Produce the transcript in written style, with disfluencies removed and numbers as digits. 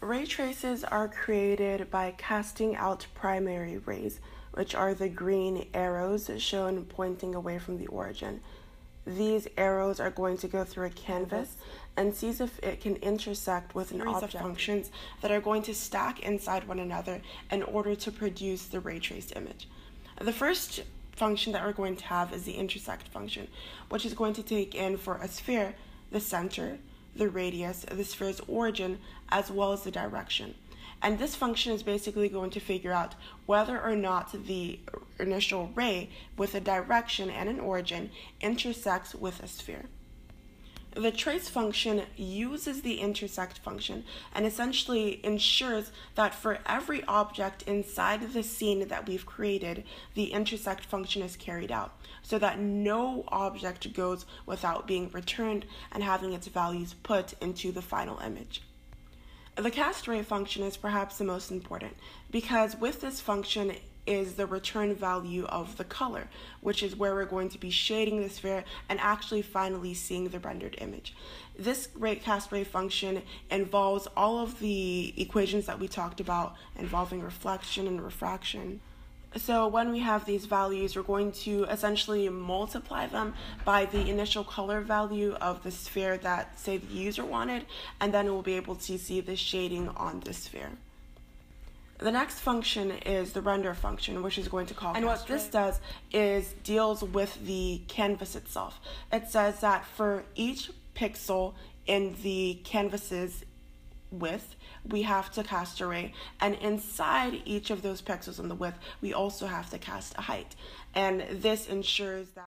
Ray traces are created by casting out primary rays, which are the green arrows shown pointing away from the origin. These arrows are going to go through a canvas and sees if it can intersect with an object of functions that are going to stack inside one another in order to produce the ray traced image. The first function that we're going to have is the intersect function, which is going to take in for a sphere the center, the radius, the sphere's origin, as well as the direction. And this function is basically going to figure out whether or not the initial ray with a direction and an origin intersects with a sphere. The trace function uses the intersect function and essentially ensures that for every object inside the scene that we've created, the intersect function is carried out, so that no object goes without being returned and having its values put into the final image. The cast ray function is perhaps the most important, because with this function is the return value of the color, which is where we're going to be shading the sphere and actually finally seeing the rendered image. This cast ray function involves all of the equations that we talked about involving reflection and refraction. So when we have these values, we're going to essentially multiply them by the initial color value of the sphere that, say, the user wanted, and then we'll be able to see the shading on the sphere. The next function is the render function, which is going to call. And what this does is deals with the canvas itself. It says that for each pixel in the canvas's width, we have to cast a ray, and inside each of those pixels in the width, we also have to cast a height. And this ensures that